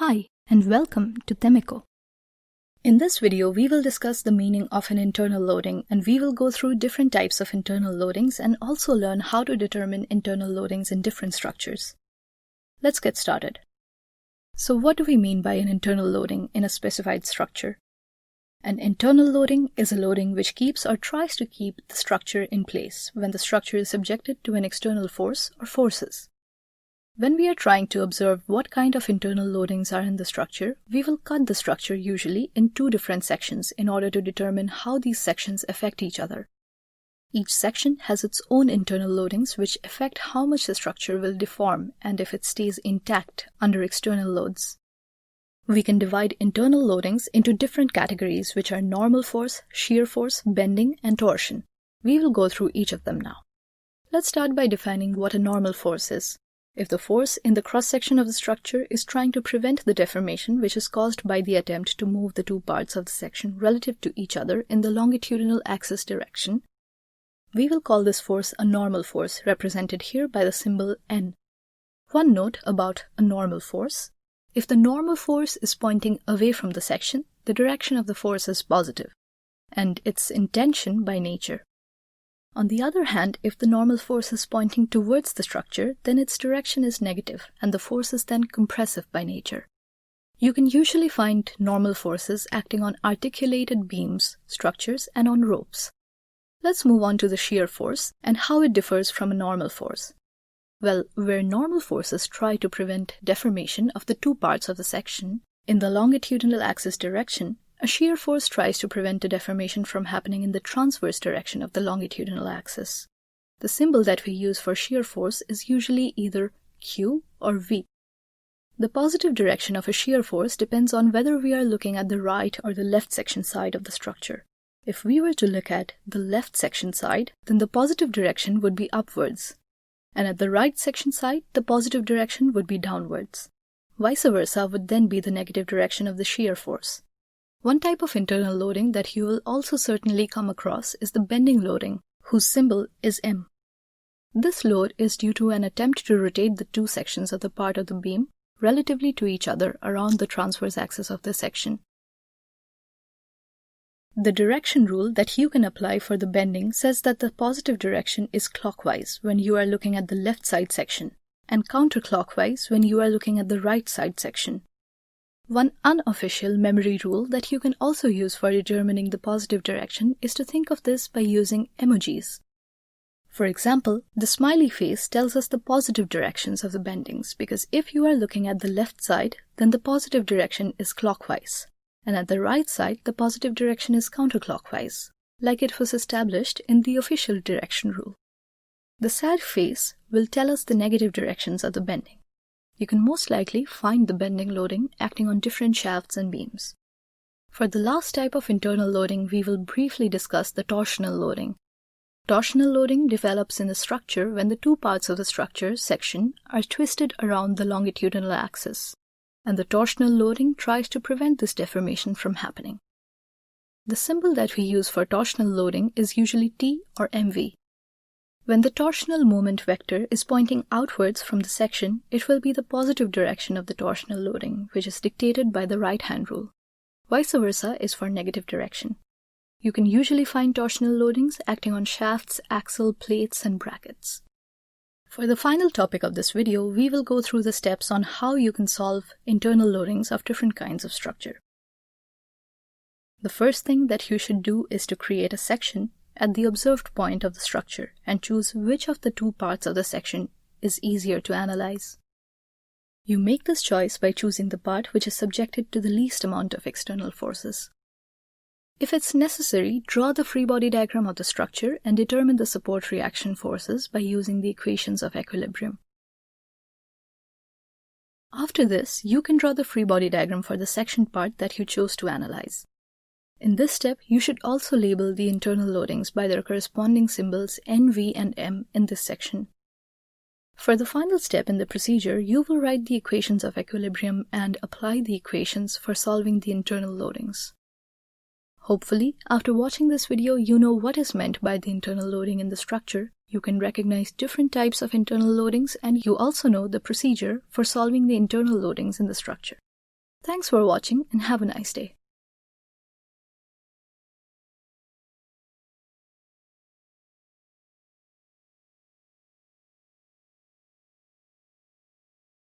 Hi, and welcome to TEMEKO. In this video, we will discuss the meaning of an internal loading, and we will go through different types of internal loadings and also learn how to determine internal loadings in different structures. Let's get started. So what do we mean by an internal loading in a specified structure? An internal loading is a loading which keeps or tries to keep the structure in place when the structure is subjected to an external force or forces. When we are trying to observe what kind of internal loadings are in the structure, we will cut the structure usually in two different sections in order to determine how these sections affect each other. Each section has its own internal loadings which affect how much the structure will deform and if it stays intact under external loads. We can divide internal loadings into different categories which are normal force, shear force, bending, and torsion. We will go through each of them now. Let's start by defining what a normal force is. If the force in the cross-section of the structure is trying to prevent the deformation which is caused by the attempt to move the two parts of the section relative to each other in the longitudinal axis direction, we will call this force a normal force, represented here by the symbol N. One note about a normal force: if the normal force is pointing away from the section, the direction of the force is positive, and it's intention by nature. On the other hand, if the normal force is pointing towards the structure, then its direction is negative, and the force is then compressive by nature. You can usually find normal forces acting on articulated beams, structures, and on ropes. Let's move on to the shear force and how it differs from a normal force. Well, where normal forces try to prevent deformation of the two parts of the section in the longitudinal axis direction, a shear force tries to prevent a deformation from happening in the transverse direction of the longitudinal axis. The symbol that we use for shear force is usually either Q or V. The positive direction of a shear force depends on whether we are looking at the right or the left section side of the structure. If we were to look at the left section side, then the positive direction would be upwards, and at the right section side, the positive direction would be downwards. Vice versa would then be the negative direction of the shear force. One type of internal loading that you will also certainly come across is the bending loading, whose symbol is M. This load is due to an attempt to rotate the two sections of the part of the beam relatively to each other around the transverse axis of the section. The direction rule that you can apply for the bending says that the positive direction is clockwise when you are looking at the left side section, and counterclockwise when you are looking at the right side section. One unofficial memory rule that you can also use for determining the positive direction is to think of this by using emojis. For example, the smiley face tells us the positive directions of the bendings because if you are looking at the left side, then the positive direction is clockwise, and at the right side, the positive direction is counterclockwise, like it was established in the official direction rule. The sad face will tell us the negative directions of the bending. You can most likely find the bending loading acting on different shafts and beams. For the last type of internal loading, we will briefly discuss the torsional loading. Torsional loading develops in the structure when the two parts of the structure section are twisted around the longitudinal axis, and the torsional loading tries to prevent this deformation from happening. The symbol that we use for torsional loading is usually T or MV. When the torsional moment vector is pointing outwards from the section, it will be the positive direction of the torsional loading, which is dictated by the right-hand rule. Vice versa is for negative direction. You can usually find torsional loadings acting on shafts, axle, plates, and brackets. For the final topic of this video, we will go through the steps on how you can solve internal loadings of different kinds of structure. The first thing that you should do is to create a section at the observed point of the structure and choose which of the two parts of the section is easier to analyze. You make this choice by choosing the part which is subjected to the least amount of external forces. If it's necessary, draw the free body diagram of the structure and determine the support reaction forces by using the equations of equilibrium. After this, you can draw the free body diagram for the section part that you chose to analyze. In this step, you should also label the internal loadings by their corresponding symbols N, V, and M in this section. For the final step in the procedure, you will write the equations of equilibrium and apply the equations for solving the internal loadings. Hopefully, after watching this video, you know what is meant by the internal loading in the structure, you can recognize different types of internal loadings, and you also know the procedure for solving the internal loadings in the structure. Thanks for watching and have a nice day.